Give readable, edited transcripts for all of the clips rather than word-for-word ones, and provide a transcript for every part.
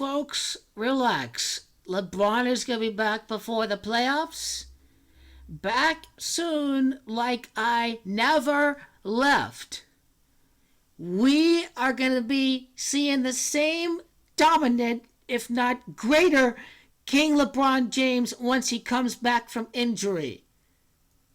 folks, relax. LeBron is going to be back before the playoffs. Back soon, like I never left. We are going to be seeing the same dominant, if not greater, King LeBron James once he comes back from injury.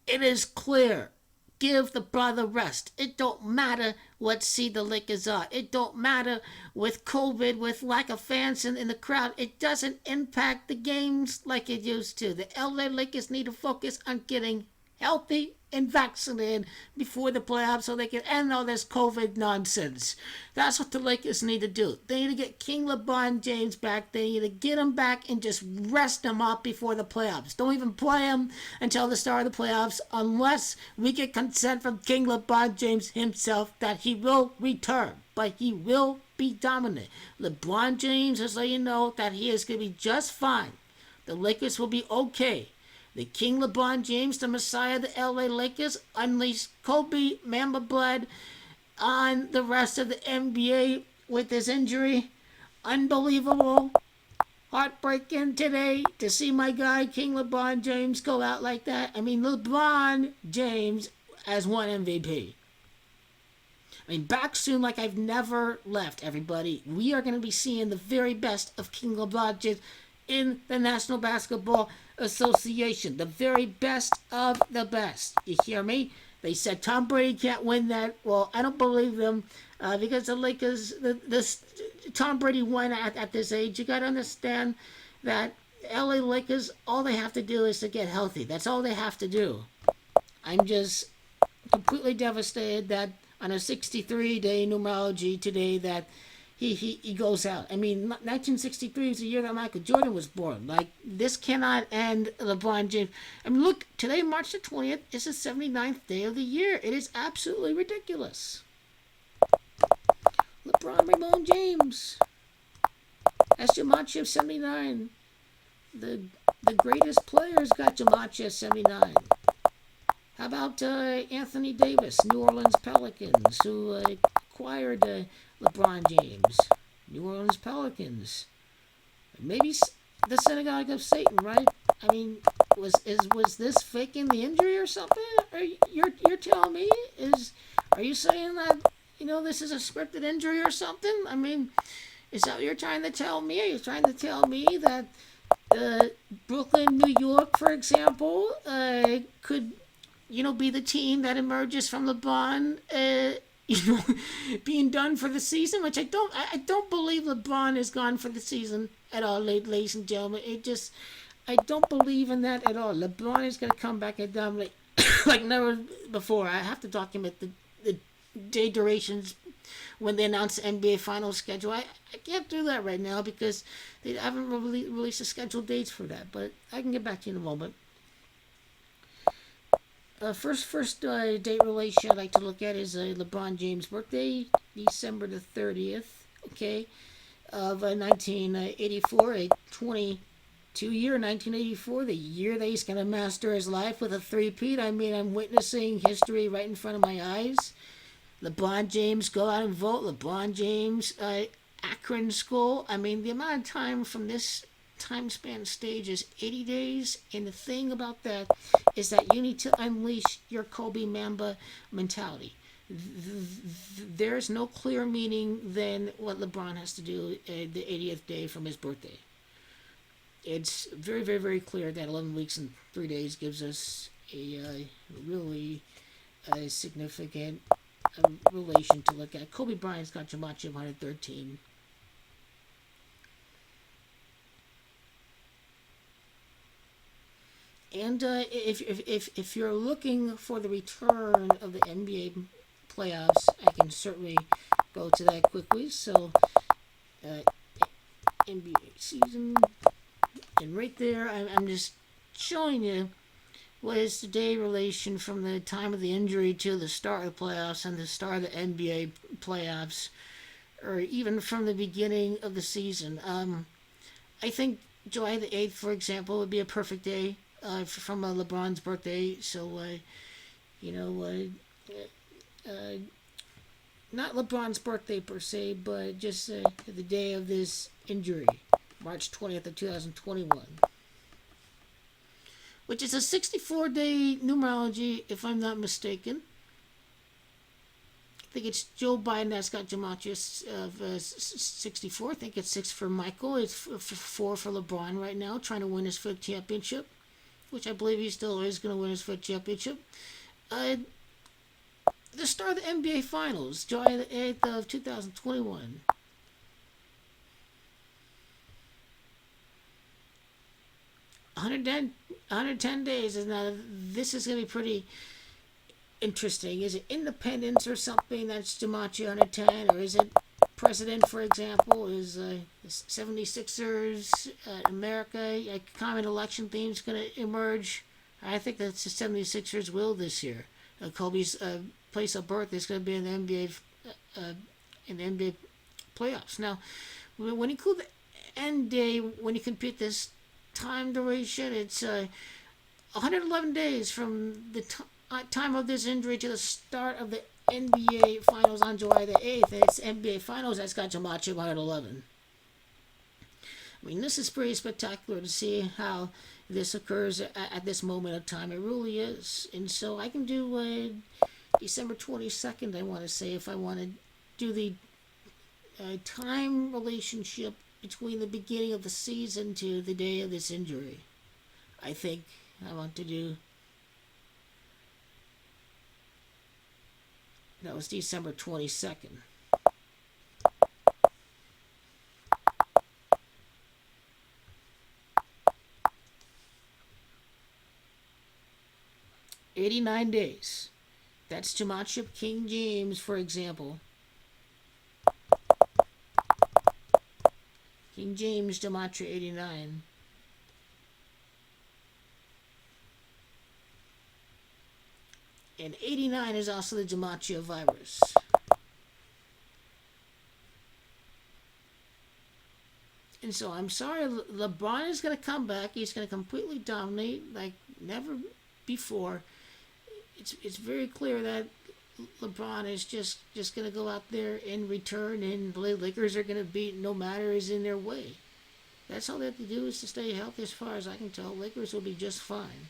It is clear. Give the brother rest. It don't matter what seed the Lakers are. It don't matter with COVID, with lack of fans in the crowd. It doesn't impact the games like it used to. The LA Lakers need to focus on getting healthy and vaccinated before the playoffs so they can end all this COVID nonsense. That's what the Lakers need to do. They need to get King LeBron James back. They need to get him back and just rest him up before the playoffs. Don't even play him until the start of the playoffs unless we get consent from King LeBron James himself that he will return. But he will be dominant. LeBron James has let you know that he is going to be just fine. The Lakers will be okay. The King LeBron James, the Messiah of the LA Lakers, unleashed Kobe Mamba blood on the rest of the NBA with his injury. Unbelievable. Heartbreaking today to see my guy King LeBron James go out like that. I mean, LeBron James has won MVP. I mean, back soon like I've never left, everybody. We are going to be seeing the very best of King LeBron James in the National Basketball Association. The very best of the best. You hear me? They said Tom Brady can't win that. Well, I don't believe them because the Lakers, Tom Brady won at this age. You got to understand that LA Lakers, all they have to do is to get healthy. That's all they have to do. I'm just completely devastated that on a 63-day numerology today that he goes out. I mean, 1963 is the year that Michael Jordan was born. Like, this cannot end LeBron James. I mean, look, today, March the 20th, is the 79th day of the year. It is absolutely ridiculous. LeBron Ramon James. That's Jamachi of 79. The greatest players got Jamachi of 79. How about Anthony Davis, New Orleans Pelicans, who acquired LeBron James? New Orleans Pelicans. Maybe the synagogue of Satan, right? I mean, was this faking the injury or something? You're telling me? Are you saying that, this is a scripted injury or something? I mean, is that what you're trying to tell me? Are you trying to tell me that Brooklyn, New York, for example, could be the team that emerges from LeBron, being done for the season, which I don't believe LeBron is gone for the season at all, ladies and gentlemen. I don't believe in that at all. LeBron is going to come back and dominate like never before. I have to document the day durations when they announce the NBA Finals schedule. I can't do that right now because they haven't released the scheduled dates for that, but I can get back to you in a moment. First date relation I'd like to look at is LeBron James' birthday, December the 30th, of 1984, a 22-year 1984, the year that he's going to master his life with a three-peat. I mean, I'm witnessing history right in front of my eyes. LeBron James, go out and vote. LeBron James, Akron School. I mean, the amount of time from this time span stage is 80 days, and the thing about that is that you need to unleash your Kobe Mamba mentality. There's no clearer meaning than what LeBron has to do the 80th day from his birthday. It's very, very, very clear that 11 weeks and 3 days gives us a really significant relation to look at. Kobe Bryant's got Jamachi of 113. And if you're looking for the return of the NBA playoffs, I can certainly go to that quickly. So, NBA season, and right there, I'm just showing you what is the day relation from the time of the injury to the start of the playoffs and the start of the NBA playoffs, or even from the beginning of the season. I think July the 8th, for example, would be a perfect day from LeBron's birthday. So, not LeBron's birthday per se, but just the day of this injury, March 20th of 2021, which is a 64-day numerology, if I'm not mistaken. I think it's Joe Biden that's got gematria of 64. I think it's 6 for Michael. It's 4 for LeBron right now, trying to win his fifth championship, which I believe he still is going to win his fifth championship. The start of the NBA Finals, July the 8th of 2021. 110 days, and now this is going to be pretty interesting. Is it Independence or something that's gematria 110, or is it President, for example? Is the 76ers, America, a common election theme is going to emerge? I think that the 76ers will this year. Kobe's place of birth is going to be in the NBA playoffs. Now, when you include the end day, when you compute this time duration, it's 111 days from the time of this injury to the start of the NBA Finals on July the 8th. And it's NBA Finals that's got gematria 111. I mean, this is pretty spectacular to see how this occurs at this moment of time. It really is. And so I can do December 22nd, I want to say, if I want to do the time relationship between the beginning of the season to the day of this injury. I think I want to do... That was December 22nd. "89 days. That's gematria King James, for example. King James gematria 89. And 89 is also the gematria virus. And so I'm sorry, LeBron is going to come back. He's going to completely dominate like never before. It's very clear that LeBron is just going to go out there and return, and the Lakers are going to beat no matter is in their way. That's all they have to do is to stay healthy. As far as I can tell, Lakers will be just fine.